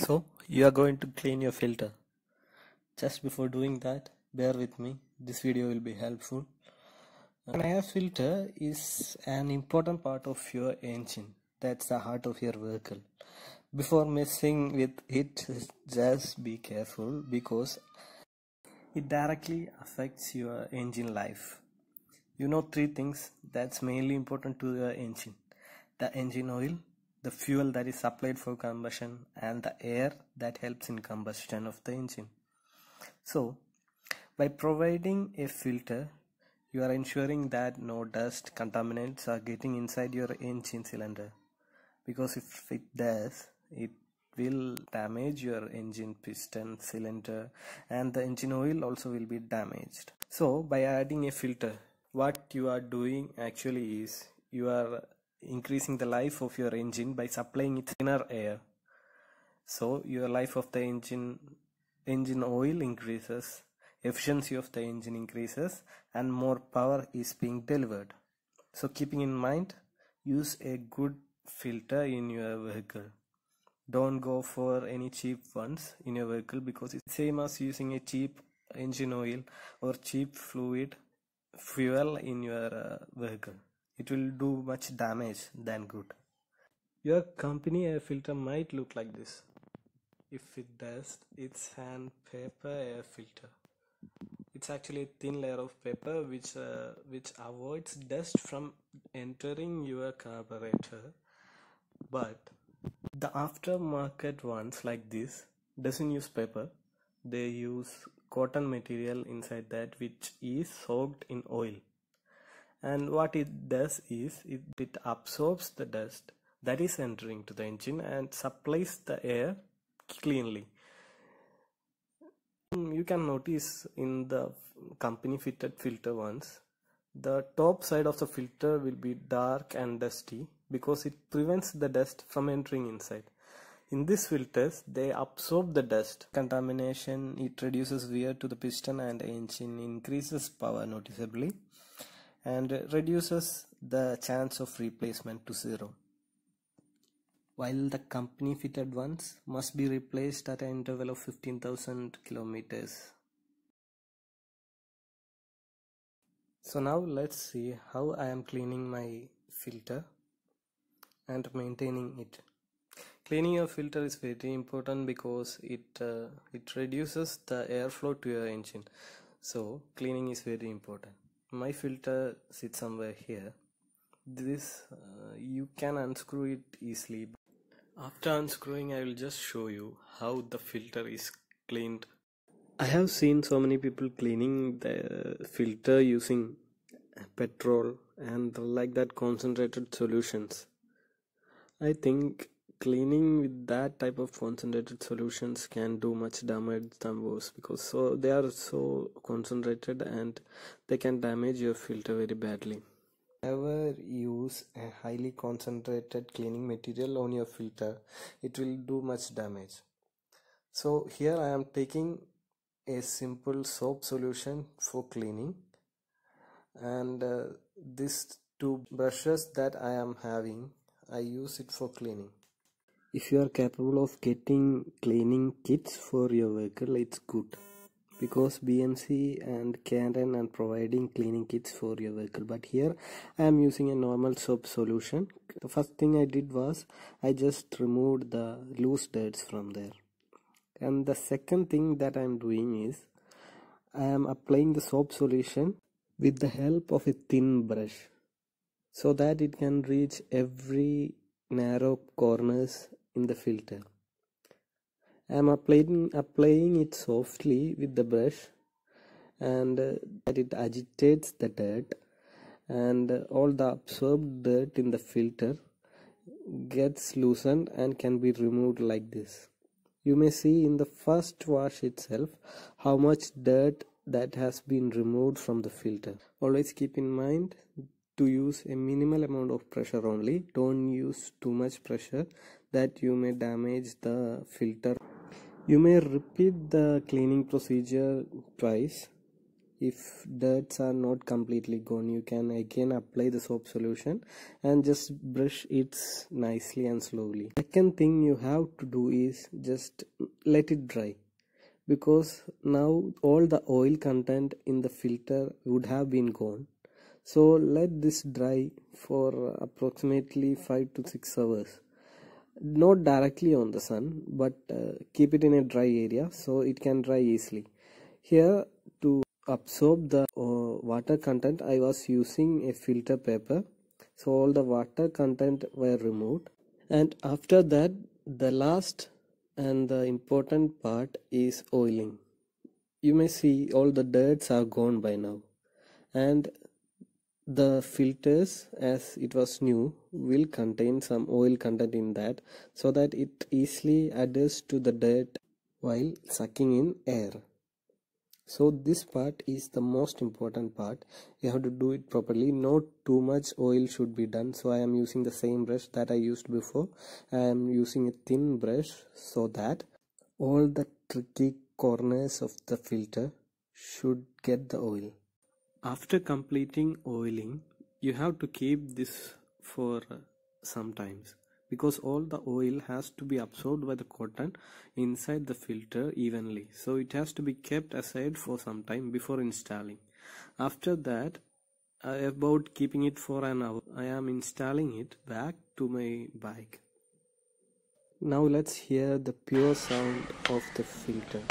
So you are going to clean your filter. Just before doing that, bear with me. This video will be helpful. An air filter is an important part of your engine. That's the heart of your vehicle. Before messing with it, just be careful because it directly affects your engine life. You know three things that's mainly important to your engine: the engine oil, the fuel that is supplied for combustion, and the air that helps in combustion of the engine. So by providing a filter, you are ensuring that no dust contaminants are getting inside your engine cylinder, because if it does, it will damage your engine piston, cylinder, and the engine oil also will be damaged. So by adding a filter, what you are doing actually is you are increasing the life of your engine by supplying it thinner air. So your life of the engine oil increases, efficiency of the engine increases, and more power is being delivered. So keeping in mind, use a good filter in your vehicle. Don't go for any cheap ones in your vehicle, because it's same as using a cheap engine oil or cheap fuel in your vehicle. It will do much damage than good. Your company air filter might look like this. If it does, it's an paper air filter. It's actually a thin layer of paper which avoids dust from entering your carburetor. But the aftermarket ones like this doesn't use paper. They use cotton material inside that, which is soaked in oil. And what it does is it absorbs the dust that is entering to the engine and supplies the air cleanly. You can notice in the company fitted filter ones, the top side of the filter will be dark and dusty because it prevents the dust from entering inside. In these filters, they absorb the dust contamination. It reduces wear to the piston and engine, increases power noticeably, and reduces the chance of replacement to zero. While the company fitted ones must be replaced at an interval of 15,000 kilometers. So now let's see how I am cleaning my filter and maintaining it. Cleaning your filter is very important because it reduces the airflow to your engine. So cleaning is very important. My filter sits somewhere here. This you can unscrew it easily. After unscrewing, I will just show you how the filter is cleaned. I have seen so many people cleaning the filter using petrol and like that concentrated solutions. I think cleaning with that type of concentrated solutions can do much damage than worse, because they are so concentrated and they can damage your filter very badly. Never use a highly concentrated cleaning material on your filter. It will do much damage. So here I am taking a simple soap solution for cleaning, and these two brushes that I am having, I use it for cleaning. If you are capable of getting cleaning kits for your vehicle, it's good, because BMC and Canon are providing cleaning kits for your vehicle. But here I am using a normal soap solution. The first thing I did was I just removed the loose dirts from there. And the second thing that I am doing is I am applying the soap solution with the help of a thin brush, so that it can reach every narrow corners in the filter. I am applying it softly with the brush, and that it agitates the dirt, and all the absorbed dirt in the filter gets loosened and can be removed like this. You may see in the first wash itself how much dirt that has been removed from the filter. Always keep in mind to use a minimal amount of pressure only. Don't use too much pressure, that you may damage the filter. You may repeat the cleaning procedure twice if dirts are not completely gone, you can again apply the soap solution and just brush it nicely and slowly. Second thing you have to do is just let it dry, because now all the oil content in the filter would have been gone. So let this dry for approximately 5 to 6 hours. Not directly on the sun, but keep it in a dry area so it can dry easily. Here, to absorb the water content, I was using a filter paper, so all the water content were removed. And after that, the last and the important part is oiling. You may see all the dirts are gone by now, and the filters, as it was new, will contain some oil content in that, so that it easily adheres to the dirt while sucking in air. So this part is the most important part. You have to do it properly. Not too much oil should be done, so I am using the same brush that I used before. I am using a thin brush so that all the tricky corners of the filter should get the oil. After completing oiling, you have to keep this for some times, because all the oil has to be absorbed by the cotton inside the filter evenly. So it has to be kept aside for some time before installing. After that, about keeping it for an hour, I am installing it back to my bike. Now let's hear the pure sound of the filter.